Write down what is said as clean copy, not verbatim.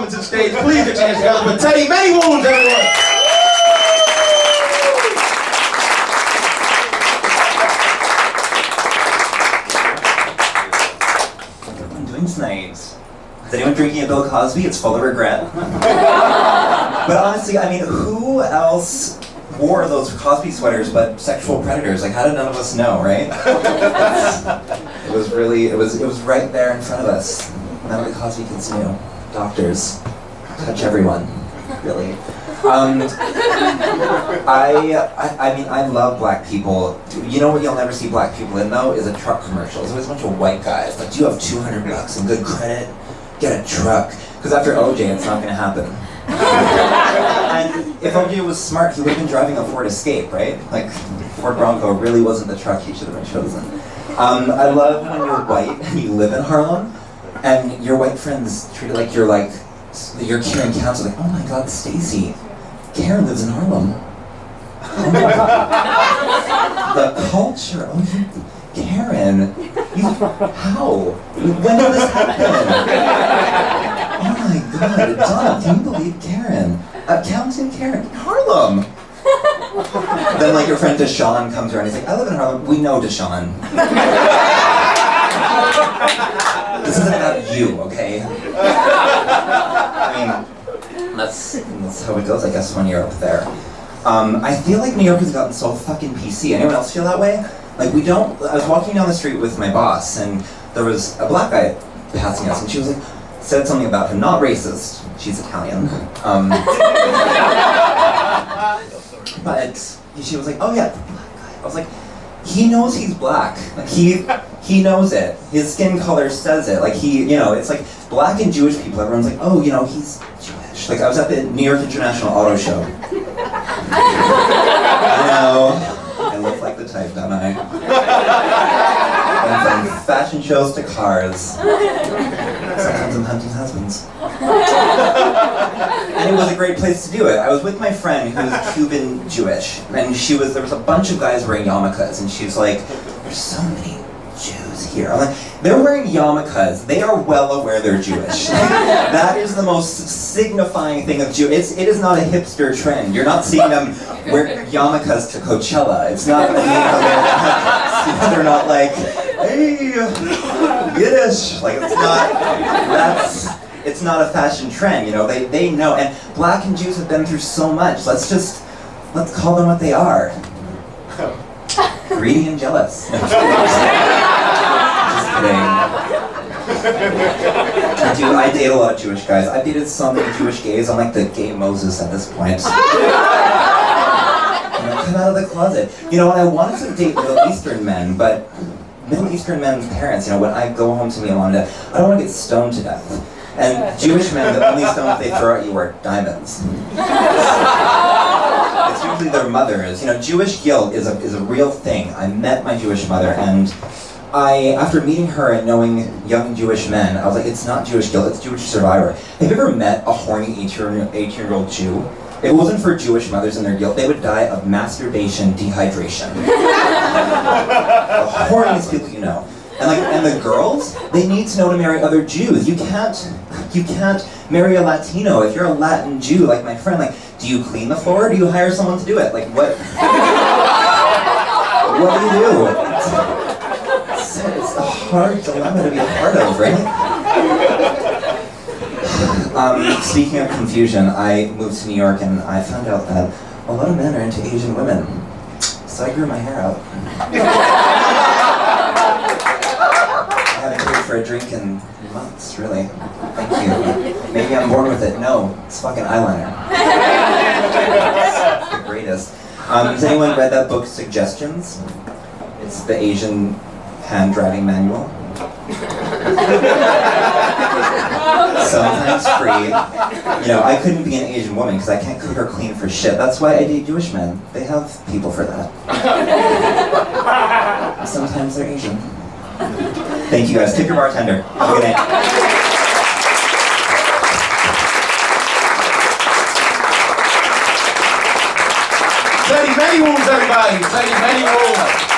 coming to the stage. Please get your hands together for Teddy Manywounds, everyone. What's everyone doing tonight? Is anyone drinking a Bill Cosby? It's full of regret. But honestly, I mean, who else wore those Cosby sweaters but sexual predators? Like, how did none of us know, right? It was right there in front of us. None of the Cosby kids knew. Doctors, touch everyone, really. I mean, I love black people. You know what you'll never see black people in, though, is a truck commercial. There's always a bunch of white guys. Like, do you have $200 and good credit? Get a truck. Because after OJ, it's not going to happen. And if OJ was smart, he would have been driving a Ford Escape, right? Like, Ford Bronco really wasn't the truck he should have been chosen. I love when you're white and you live in Harlem, and your white friends treat it like you're Karen Council, like, oh my God, Stacy, Karen lives in Harlem. Oh my God. The culture, oh, Karen, how? When did this happen? Oh my God, Donna, can you believe Karen? Accountant Karen, Harlem. Then like your friend Deshaun comes around, he's like, I live in Harlem. We know Deshaun. This isn't about you, okay? I mean, that's how it goes, I guess, when you're up there. I feel like New York has gotten so fucking PC. Anyone else feel that way? Like, I was walking down the street with my boss, and there was a black guy passing us, and she was like, said something about him, not racist, she's Italian. But she was like, oh yeah, the black guy. I was like, he knows he's black. Like, he knows it. His skin color says it. Like, it's like black and Jewish people, everyone's like, oh, he's Jewish. Like, I was at the New York International Auto Show. I look like the type, don't I? Went from fashion shows to cars. Sometimes I'm hunting husbands. And it was a great place to do it. I was with my friend who's Cuban Jewish, and there was a bunch of guys wearing yarmulkes, and she was like, there's so many Jews here. I'm like, they're wearing yarmulkes. They are well aware they're Jewish. That is the most signifying thing of Jew. It is not a hipster trend. You're not seeing them wear yarmulkes to Coachella. It's not a Native American. They're not like, hey, Yiddish. Like, it's not a fashion trend. They know. And black and Jews have been through so much. Let's call them what they are. Greedy and jealous. No, just kidding. I date a lot of Jewish guys. I've dated so many Jewish gays. I'm like the gay Moses at this point. Come out of the closet. And I wanted to date Middle Eastern men, but Middle Eastern men's parents, when I go home to me, I don't want to get stoned to death. And Jewish men, the only stones they throw at you are diamonds. It's usually their mothers. Jewish guilt is a real thing. I met my Jewish mother, and after meeting her and knowing young Jewish men, I was like, it's not Jewish guilt, it's Jewish survivor. Have you ever met a horny 18-year-old Jew? If it wasn't for Jewish mothers and their guilt, they would die of masturbation, dehydration. The horniest people you know. And the girls, they need to know to marry other Jews. You can't marry a Latino. If you're a Latin Jew, like my friend, like, do you clean the floor or do you hire someone to do it? Like, what? What do you do? It's a hard dilemma to be a part of, right? Speaking of confusion, I moved to New York and I found out that a lot of men are into Asian women. So I grew my hair out. I haven't paid for a drink in months, really. Thank you. Maybe I'm born with it. No, it's fucking eyeliner. It's the greatest. Has anyone read that book, Suggestions? It's the Asian hand-driving manual. Sometimes free. I couldn't be an Asian woman because I can't cook or clean for shit. That's why I date Jewish men. They have people for that. Sometimes they're Asian. Thank you guys. Tip your bartender. Have a good night. Teddy Manywounds, everybody. Teddy Manywounds.